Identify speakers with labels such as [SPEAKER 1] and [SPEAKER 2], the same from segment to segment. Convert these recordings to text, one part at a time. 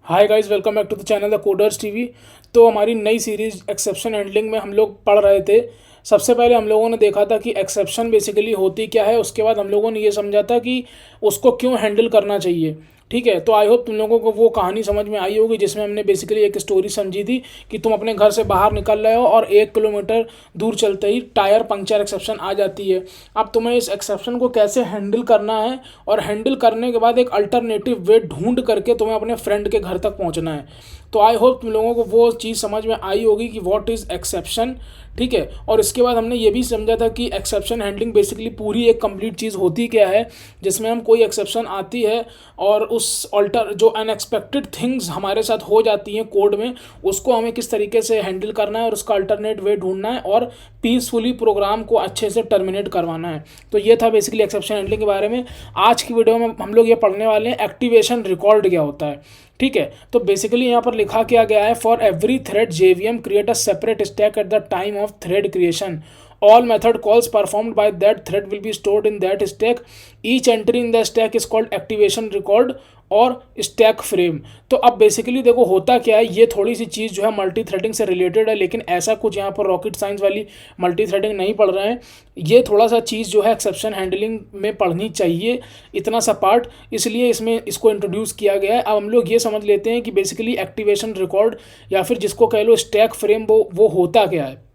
[SPEAKER 1] Hi guys, welcome back to the channel the coders TV. तो हमारी नई series exception handling में हम लोग पढ़ रहे थे। सबसे पहले हम लोगों ने देखा था कि एक्सेप्शन बेसिकली होती क्या है। उसके बाद हम लोगों ने ये समझा था कि उसको क्यों हैंडल करना चाहिए। ठीक है, तो आई होप तुम लोगों को वो कहानी समझ में आई होगी जिसमें हमने बेसिकली एक स्टोरी समझी थी कि तुम अपने घर से बाहर निकल रहे हो और 1 किलोमीटर दूर चलते ही टायर पंक्चर एक्सेप्शन आ जाती है। अब तुम्हें इस एक्सेप्शन को कैसे हैंडल करना है और हैंडल करने के बाद एक अल्टरनेटिव वे ढूंढ करके तुम्हें अपने फ्रेंड के घर तक पहुंचना है। तो आई होप तुम लोगों को वो चीज़ समझ में आई होगी कि व्हाट इज़ एक्सेप्शन। ठीक है, और इसके बाद हमने ये भी समझा था कि एक्सेप्शन हैंडलिंग बेसिकली पूरी एक कंप्लीट चीज़ होती क्या है, जिसमें हम कोई एक्सेप्शन आती है और उस ऑल्टर जो अनएक्सपेक्टेड थिंग्स हमारे साथ हो जाती हैं कोड में, उसको हमें किस तरीके से हैंडल करना है और उसका अल्टरनेट वे ढूंढना है और पीसफुली प्रोग्राम को अच्छे से टर्मिनेट करवाना है। तो ये था बेसिकली एक्सेप्शन हैंडलिंग के बारे में। आज की वीडियो में हम लोग ये पढ़ने वाले हैं एक्टिवेशन रिकॉर्ड क्या होता है। ठीक है, तो बेसिकली यहाँ पर लिखा क्या गया है, for every thread JVM create a separate stack at the time of thread creation. All method calls performed by that thread will be stored in that stack. Each entry in the stack is called activation record और stack frame. तो अब basically देखो होता क्या है, ये थोड़ी सी चीज़ जो है मल्टी थ्रेडिंग से रिलेटेड है, लेकिन ऐसा कुछ यहाँ पर रॉकेट साइंस वाली मल्टी थ्रेडिंग नहीं पढ़ रहे हैं। ये थोड़ा सा चीज़ जो है एक्सेप्शन हैंडलिंग में पढ़नी चाहिए, इतना सा पार्ट, इसलिए इसमें इसको इंट्रोड्यूस किया गया है। अब हम लोग ये समझ लेते हैं कि बेसिकली एक्टिवेशन रिकॉर्ड या फिर जिसको कह लो स्टैक फ्रेम वो होता क्या है।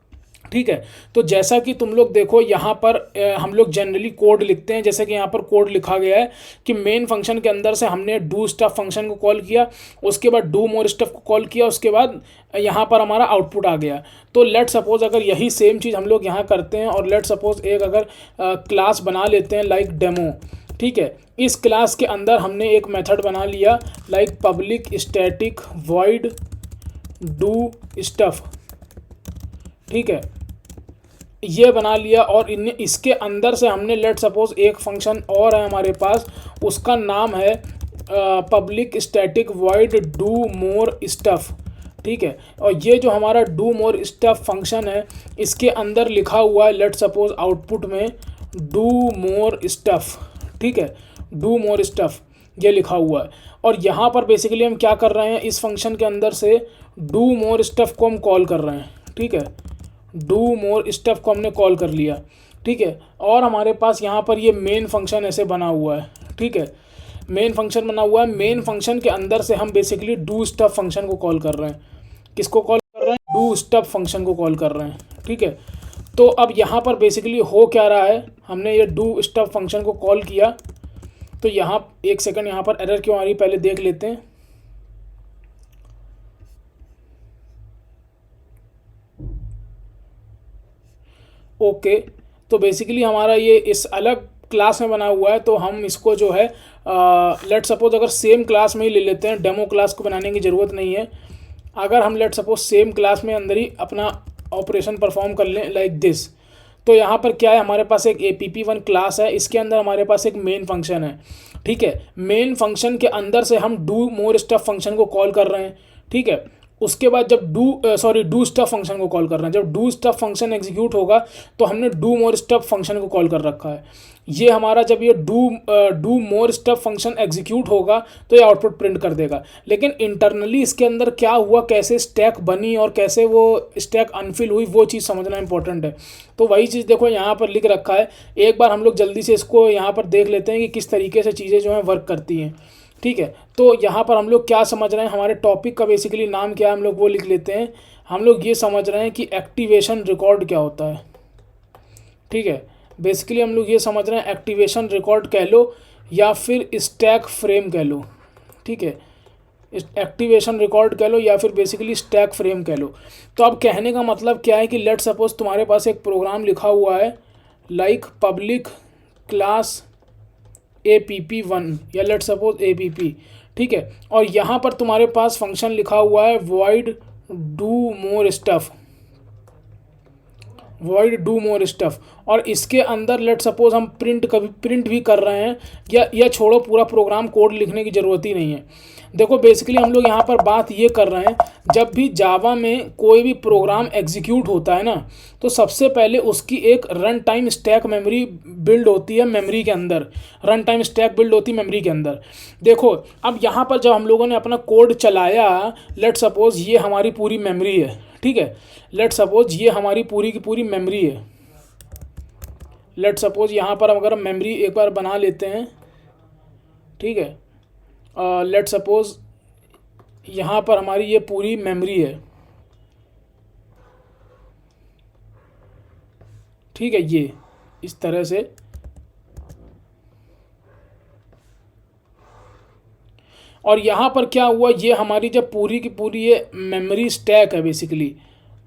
[SPEAKER 1] ठीक है, तो जैसा कि तुम लोग देखो यहाँ पर हम लोग जनरली कोड लिखते हैं। जैसे कि यहाँ पर कोड लिखा गया है कि मेन फंक्शन के अंदर से हमने डू स्टफ फंक्शन को कॉल किया, उसके बाद डू मोर स्टफ को कॉल किया, उसके बाद यहाँ पर हमारा आउटपुट आ गया। तो लेट सपोज अगर यही सेम चीज़ हम लोग यहाँ करते हैं और लेट सपोज एक अगर क्लास बना लेते हैं लाइक डेमो। ठीक है, इस क्लास के अंदर हमने एक मेथड बना लिया like public static void do stuff. ठीक है, ये बना लिया और इसके अंदर से हमने लेट सपोज एक फंक्शन और है हमारे पास, उसका नाम है public static void do more stuff. ठीक है, और ये जो हमारा डू मोर स्टफ फंक्शन है, इसके अंदर लिखा हुआ है लेट सपोज आउटपुट में डू मोर स्टफ। ठीक है, डू मोर स्टफ ये लिखा हुआ है। और यहाँ पर बेसिकली हम क्या कर रहे हैं, इस फंक्शन के अंदर से डू मोर स्टफ को हम कॉल कर रहे हैं। ठीक है, डू मोर स्टफ को हमने कॉल कर लिया। ठीक है, और हमारे पास यहाँ पर ये मेन फंक्शन ऐसे बना हुआ है। ठीक है, मेन फंक्शन बना हुआ है। मेन फंक्शन के अंदर से हम बेसिकली डू स्टफ फंक्शन को कॉल कर रहे हैं। किसको कॉल कर रहे हैं? डू स्टफ फंक्शन को कॉल कर रहे हैं। ठीक है, तो अब यहाँ पर बेसिकली हो क्या रहा है, हमने ये डू स्टफ फंक्शन को कॉल किया। तो यहाँ एक सेकंड, यहाँ पर एरर क्यों आ रही पहले देख लेते हैं। ओके, तो बेसिकली हमारा ये इस अलग क्लास में बना हुआ है, तो हम इसको जो है लेट सपोज अगर सेम क्लास में ही ले लेते हैं, डेमो क्लास को बनाने की ज़रूरत नहीं है। अगर हम लेट सपोज सेम क्लास में अंदर ही अपना ऑपरेशन परफॉर्म कर लें लाइक दिस, तो यहाँ पर क्या है, हमारे पास एक app1 क्लास है, इसके अंदर हमारे पास एक मेन फंक्शन है। ठीक है, मेन फंक्शन के अंदर से हम डू मोर स्टफ फंक्शन को कॉल कर रहे हैं। ठीक है, उसके बाद जब डू स्टफ फंक्शन को कॉल कर रहे हैं, जब डू स्टफ फंक्शन एग्जीक्यूट होगा तो हमने डू मोर स्टफ फंक्शन को कॉल कर रखा है। ये हमारा जब ये do more stuff function execute होगा तो ये आउटपुट प्रिंट कर देगा। लेकिन इंटरनली इसके अंदर क्या हुआ, कैसे स्टैक बनी और कैसे वो स्टैक अनफिल हुई, वो चीज़ समझना इंपॉर्टेंट है। तो वही चीज़ देखो यहाँ पर लिख रखा है। एक बार हम लोग जल्दी से इसको यहाँ पर देख लेते हैं कि किस तरीके से चीज़ें जो हैं वर्क करती हैं। ठीक है, तो यहाँ पर हम लोग क्या समझ रहे हैं, हमारे टॉपिक का बेसिकली नाम क्या है, हम लोग वो लिख लेते हैं। हम लोग ये समझ रहे हैं कि एक्टिवेशन रिकॉर्ड क्या होता है। ठीक है, बेसिकली हम लोग ये समझ रहे हैं एक्टिवेशन रिकॉर्ड कह लो या फिर स्टैक फ्रेम कह लो। ठीक है, एक्टिवेशन रिकॉर्ड कह लो या फिर बेसिकली स्टैक फ्रेम कह लो। तो अब कहने का मतलब क्या है कि लेट सपोज तुम्हारे पास एक प्रोग्राम लिखा हुआ है लाइक पब्लिक क्लास app1 या लेट सपोज app। ठीक है, और यहाँ पर तुम्हारे पास फंक्शन लिखा हुआ है void do more stuff. Void do more stuff, और इसके अंदर लेट सपोज हम प्रिंट भी कर रहे हैं, या छोड़ो, पूरा प्रोग्राम कोड लिखने की ज़रूरत ही नहीं है। देखो बेसिकली हम लोग यहाँ पर बात ये कर रहे हैं, जब भी जावा में कोई भी प्रोग्राम एग्जीक्यूट होता है ना, तो सबसे पहले उसकी एक run time stack memory build होती है मेमोरी के अंदर, रन टाइम स्टैक बिल्ड होती है मेमोरी के अंदर। देखो अब यहाँ पर जब हम लोगों ने अपना कोड चलाया, लेट सपोज ये हमारी पूरी मेमोरी है, ठीक है, लेट सपोज ये हमारी पूरी की पूरी मेमोरी है। लेट सपोज यहाँ पर अगर हम मेमोरी एक बार बना लेते हैं, ठीक है, लेट सपोज यहाँ पर हमारी ये पूरी मेमोरी है, ठीक है, ये इस तरह से। और यहाँ पर क्या हुआ, ये हमारी जब पूरी की पूरी ये मेमोरी स्टैक है बेसिकली,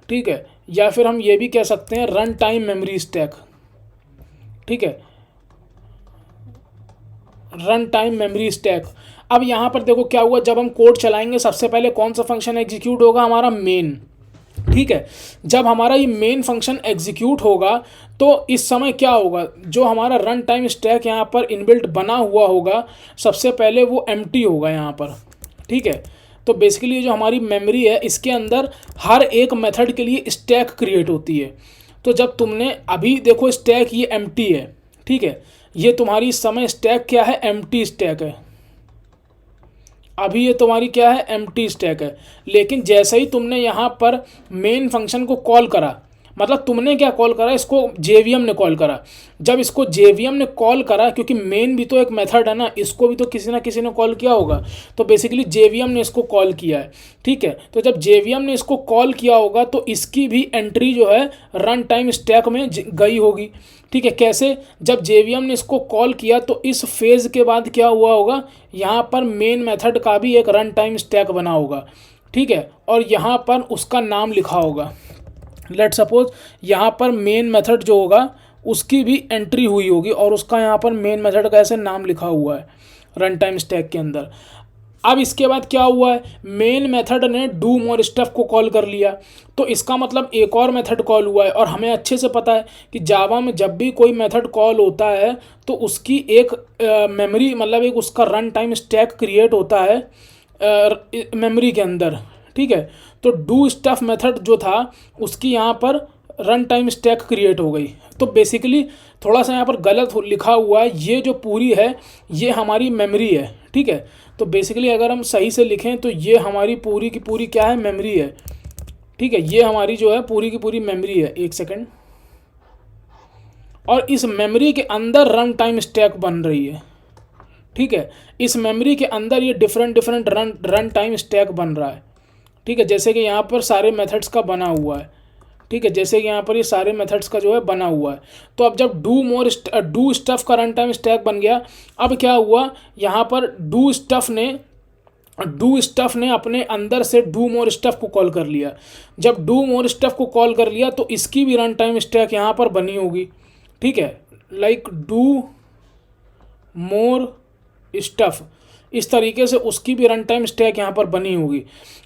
[SPEAKER 1] ठीक है, या फिर हम ये भी कह सकते हैं रन टाइम मेमोरी स्टैक, ठीक है, रन टाइम मेमोरी स्टैक। अब यहाँ पर देखो क्या हुआ, जब हम कोड चलाएंगे सबसे पहले कौन सा फंक्शन एग्जीक्यूट होगा, हमारा मेन, ठीक है। जब हमारा ये मेन फंक्शन एग्जीक्यूट होगा तो इस समय क्या होगा, जो हमारा रन टाइम स्टैक यहाँ पर इनबिल्ट बना हुआ होगा, सबसे पहले वो एम्प्टी होगा यहाँ पर, ठीक है। तो बेसिकली जो हमारी मेमोरी है इसके अंदर हर एक मेथड के लिए स्टैक क्रिएट होती है। तो जब तुमने अभी देखो स्टैक ये एम्प्टी है, ठीक है, ये तुम्हारी इस समय स्टैक क्या है, एम्प्टी स्टैक है, अभी ये तुम्हारी क्या है, एम्प्टी स्टैक है। लेकिन जैसे ही तुमने यहाँ पर मेन फंक्शन को कॉल करा, मतलब तुमने क्या कॉल करा, इसको जेवीएम ने कॉल करा। जब इसको जेवीएम ने कॉल करा, क्योंकि मेन भी तो एक मेथड है ना, इसको भी तो किसी ना किसी ने कॉल किया होगा, तो बेसिकली जेवीएम ने इसको कॉल किया है, ठीक है। तो जब जेवीएम ने इसको कॉल किया होगा तो इसकी भी एंट्री जो है रन टाइम स्टैक में गई होगी, ठीक है। कैसे, जब जेवीएम ने इसको कॉल किया तो इस फेज़ के बाद क्या हुआ होगा, यहाँ पर मेन मेथड का भी एक रन टाइम स्टैक बना होगा, ठीक है, और यहाँ पर उसका नाम लिखा होगा। लेट सपोज यहाँ पर मेन मेथड जो होगा उसकी भी एंट्री हुई होगी और उसका यहाँ पर मेन मेथड का ऐसे नाम लिखा हुआ है रन टाइम स्टैक के अंदर। अब इसके बाद क्या हुआ है, मेन मेथड ने डू मोर स्टफ को कॉल कर लिया, तो इसका मतलब एक और मेथड कॉल हुआ है। और हमें अच्छे से पता है कि जावा में जब भी कोई मेथड कॉल होता है तो उसकी एक मेमोरी, मतलब एक उसका रन टाइम स्टैक क्रिएट होता है मेमोरी के अंदर, ठीक है। तो डू स्टफ मेथड जो था उसकी यहाँ पर रन टाइम स्टैक क्रिएट हो गई। तो बेसिकली थोड़ा सा यहाँ पर गलत लिखा हुआ है, ये जो पूरी है ये हमारी मेमोरी है, ठीक है। तो बेसिकली अगर हम सही से लिखें तो ये हमारी पूरी की पूरी क्या है, मेमोरी है, ठीक है। ये हमारी जो है पूरी की पूरी मेमोरी है, एक सेकेंड, और इस मेमोरी के अंदर रन टाइम स्टैक बन रही है, ठीक है। इस मेमोरी के अंदर ये डिफरेंट रन टाइम स्टैक बन रहा है, ठीक है। जैसे कि यहाँ पर सारे मेथड्स का बना हुआ है, ठीक है, जैसे कि यहाँ पर ये सारे मेथड्स का जो है बना हुआ है। तो अब जब डू स्टफ का रन टाइम स्टैक बन गया, अब क्या हुआ, यहाँ पर डू स्टफ ने अपने अंदर से डू मोर स्टफ को कॉल कर लिया। जब डू मोर स्टफ को कॉल कर लिया तो इसकी भी रन टाइम स्टैक यहाँ पर बनी होगी, ठीक है, लाइक डू मोर स्टफ, इस तरीके से उसकी भी रन टाइम स्टैक यहाँ पर बनी होगी।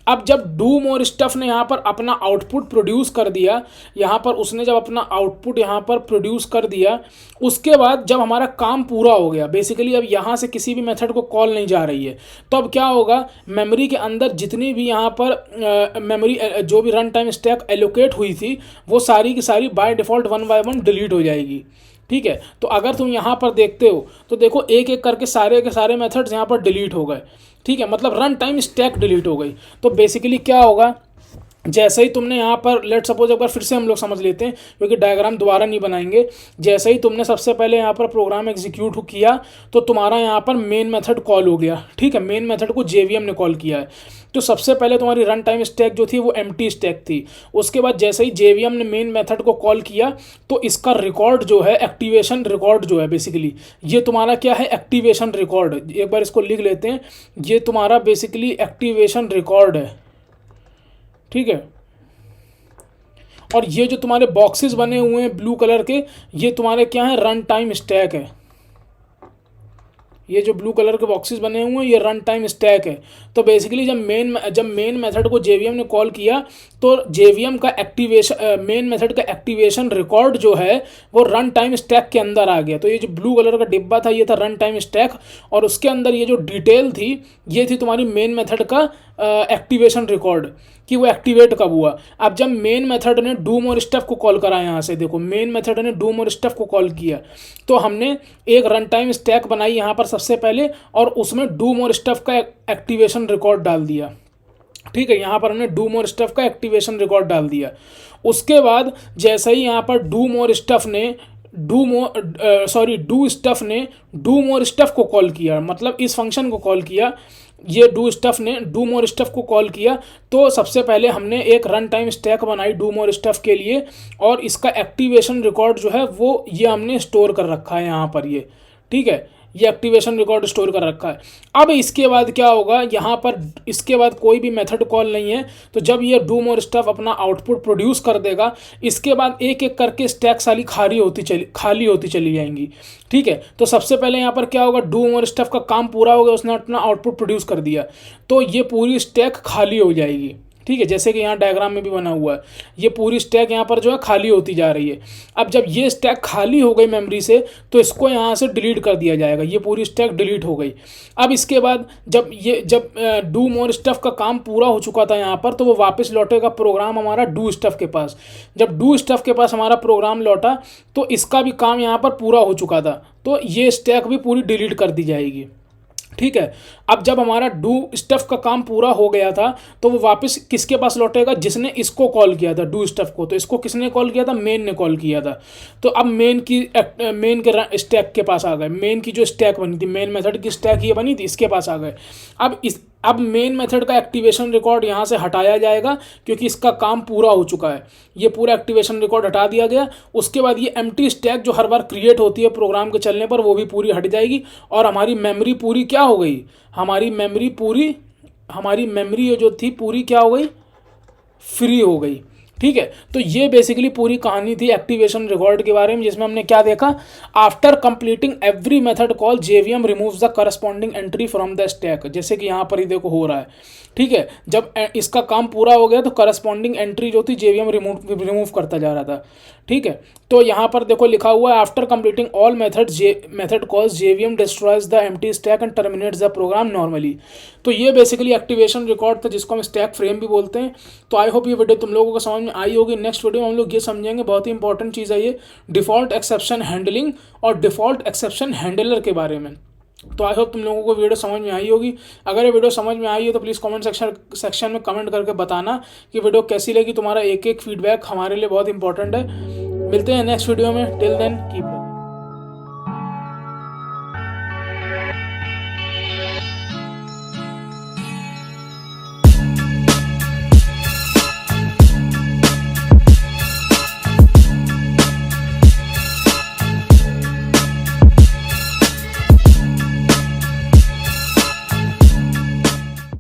[SPEAKER 1] अब जब डू मोर स्टफ ने यहाँ पर अपना आउटपुट प्रोड्यूस कर दिया, यहाँ पर उसने जब अपना आउटपुट यहाँ पर प्रोड्यूस कर दिया, उसके बाद जब हमारा काम पूरा हो गया, बेसिकली अब यहाँ से किसी भी मेथड को कॉल नहीं जा रही है, तो अब क्या होगा, मेमोरी के अंदर जितनी भी यहाँ पर मेमोरी जो भी रन टाइम स्टैक एलोकेट हुई थी वो सारी की सारी बाय डिफ़ॉल्ट 1 बाय 1 डिलीट हो जाएगी, ठीक है। तो अगर तुम यहाँ पर देखते हो तो देखो एक एक करके सारे के सारे मेथड्स यहाँ पर डिलीट हो गए, ठीक है, मतलब रन टाइम स्टैक डिलीट हो गई। तो बेसिकली क्या होगा, जैसे ही तुमने यहाँ पर लेट सपोज एक बार फिर से हम लोग समझ लेते हैं क्योंकि डायग्राम दोबारा नहीं बनाएंगे। जैसे ही तुमने सबसे पहले यहाँ पर प्रोग्राम एग्जीक्यूट किया तो तुम्हारा यहाँ पर मेन मेथड कॉल हो गया, ठीक है, मेन मेथड को जेवीएम ने कॉल किया है। तो सबसे पहले तुम्हारी रन टाइम स्टैक जो थी वो एम्प्टी स्टैक थी। उसके बाद जैसे ही जेवीएम ने मेन मेथड को कॉल किया तो इसका रिकॉर्ड जो है, एक्टिवेशन रिकॉर्ड जो है, बेसिकली ये तुम्हारा क्या है, एक्टिवेशन रिकॉर्ड। एक बार इसको लिख लेते हैं, ये तुम्हारा बेसिकली एक्टिवेशन रिकॉर्ड है, ठीक है। और ये जो तुम्हारे बॉक्सेस बने हुए हैं ब्लू कलर के, ये तुम्हारे क्या है, रन टाइम स्टैक है। ये जो ब्लू कलर के बॉक्सेस बने हुए हैं ये रन टाइम स्टैक है। तो बेसिकली जब मेन मेथड को जेवीएम ने कॉल किया तो जेवीएम का एक्टिवेशन मेन मेथड का एक्टिवेशन रिकॉर्ड जो है वो रन टाइम स्टैक के अंदर आ गया। तो ये जो ब्लू कलर का डिब्बा था ये था रन टाइम स्टैक, और उसके अंदर ये जो डिटेल थी ये थी तुम्हारी मेन मेथड का एक्टिवेशन रिकॉर्ड कि वो एक्टिवेट कब हुआ। अब जब मेन मेथड ने डू मोर स्टफ को कॉल करा, यहाँ से देखो मेन मेथड ने डू मोर स्टफ को कॉल किया तो हमने एक रन टाइम स्टैक बनाई यहाँ पर सबसे पहले, और उसमें डू मोर स्टफ का एक्टिवेशन रिकॉर्ड डाल दिया। ठीक है, यहाँ पर हमने डू मोर स्टफ का एक्टिवेशन रिकॉर्ड डाल दिया। उसके बाद जैसे ही यहाँ पर डू मोर स्टफ को कॉल किया, मतलब इस फंक्शन को कॉल किया, ये डू मोर स्टफ को कॉल किया, तो सबसे पहले हमने एक रन टाइम स्टैक बनाई डू मोर स्टफ के लिए, और इसका एक्टिवेशन रिकॉर्ड जो है वो ये हमने स्टोर कर रखा है यहाँ पर ये। ठीक है, ये एक्टिवेशन रिकॉर्ड स्टोर कर रखा है। अब इसके बाद क्या होगा, यहाँ पर इसके बाद कोई भी मेथड कॉल नहीं है, तो जब ये डू मोर स्टफ अपना आउटपुट प्रोड्यूस कर देगा, इसके बाद एक एक करके स्टैक सारी खाली होती चली जाएंगी। ठीक है, तो सबसे पहले यहाँ पर क्या होगा, डू मोर स्टफ का काम पूरा हो गया, उसने अपना आउटपुट प्रोड्यूस कर दिया, तो ये पूरी स्टैक खाली हो जाएगी। ठीक है, जैसे कि यहाँ डायग्राम में भी बना हुआ है, ये पूरी स्टैक यहाँ पर जो है खाली होती जा रही है। अब जब ये स्टैक खाली हो गई मेमोरी से, तो इसको यहाँ से डिलीट कर दिया जाएगा, ये पूरी स्टैक डिलीट हो गई। अब इसके बाद जब डू मोर स्टफ का काम पूरा हो चुका था यहाँ पर, तो वो वापस लौटेगा प्रोग्राम हमारा डू स्टफ के पास। जब डू स्टफ के पास हमारा प्रोग्राम लौटा तो इसका भी काम यहाँ पर पूरा हो चुका था, तो ये स्टैक भी पूरी डिलीट कर दी जाएगी। ठीक है, अब जब हमारा डू स्टफ का काम पूरा हो गया था तो वो वापस किसके पास लौटेगा, जिसने इसको कॉल किया था डू स्टफ को। तो इसको किसने कॉल किया था, मेन ने कॉल किया था। तो अब मेन के स्टैक के पास आ गए, मेन की जो स्टैक बनी थी, मेन मेथड की स्टैक ये बनी थी, इसके पास आ गए। अब मेन मेथड का एक्टिवेशन रिकॉर्ड यहाँ से हटाया जाएगा क्योंकि इसका काम पूरा हो चुका है, ये पूरा एक्टिवेशन रिकॉर्ड हटा दिया गया। उसके बाद ये एम्प्टी स्टैक जो हर बार क्रिएट होती है प्रोग्राम के चलने पर, वो भी पूरी हट जाएगी, और हमारी मेमोरी पूरी क्या हो गई, हमारी मेमोरी जो थी पूरी क्या हो गई, फ्री हो गई। ठीक है, तो ये बेसिकली पूरी कहानी थी एक्टिवेशन रिकॉर्ड के बारे में, जिसमें हमने क्या देखा, after completing every method call JVM removes the corresponding entry from the stack, जैसे कि यहाँ पर ही देखो हो रहा है। ठीक है, जब इसका काम पूरा हो गया तो करस्पॉन्डिंग एंट्री जो थी जेवीएम रिमूव करता जा रहा था। ठीक है, तो यहाँ पर देखो लिखा हुआ है, after completing all method calls JVM destroys the empty stack and terminates the program normally. तो ये बेसिकली एक्टिवेशन रिकॉर्ड था, जिसको हम स्टैक फ्रेम भी बोलते हैं। तो आई होप ये वीडियो तुम लोगों को समझ में आई होगी। नेक्स्ट वीडियो में हम लोग ये समझेंगे, बहुत ही इंपॉर्टेंट चीज़ है ये, डिफ़ॉल्ट एक्सेप्शन हैंडलिंग और डिफ़ॉल्ट एक्सेप्शन हैंडलर के बारे में। तो आई होप तुम लोगों को वीडियो समझ में आई होगी। अगर ये वीडियो समझ में आई है तो प्लीज़ कमेंट सेक्शन में कमेंट करके बताना कि वीडियो कैसी लगी। तुम्हारा एक एक फीडबैक हमारे लिए बहुत इंपॉर्टेंट है। मिलते हैं नेक्स्ट वीडियो में, टिल देन कीप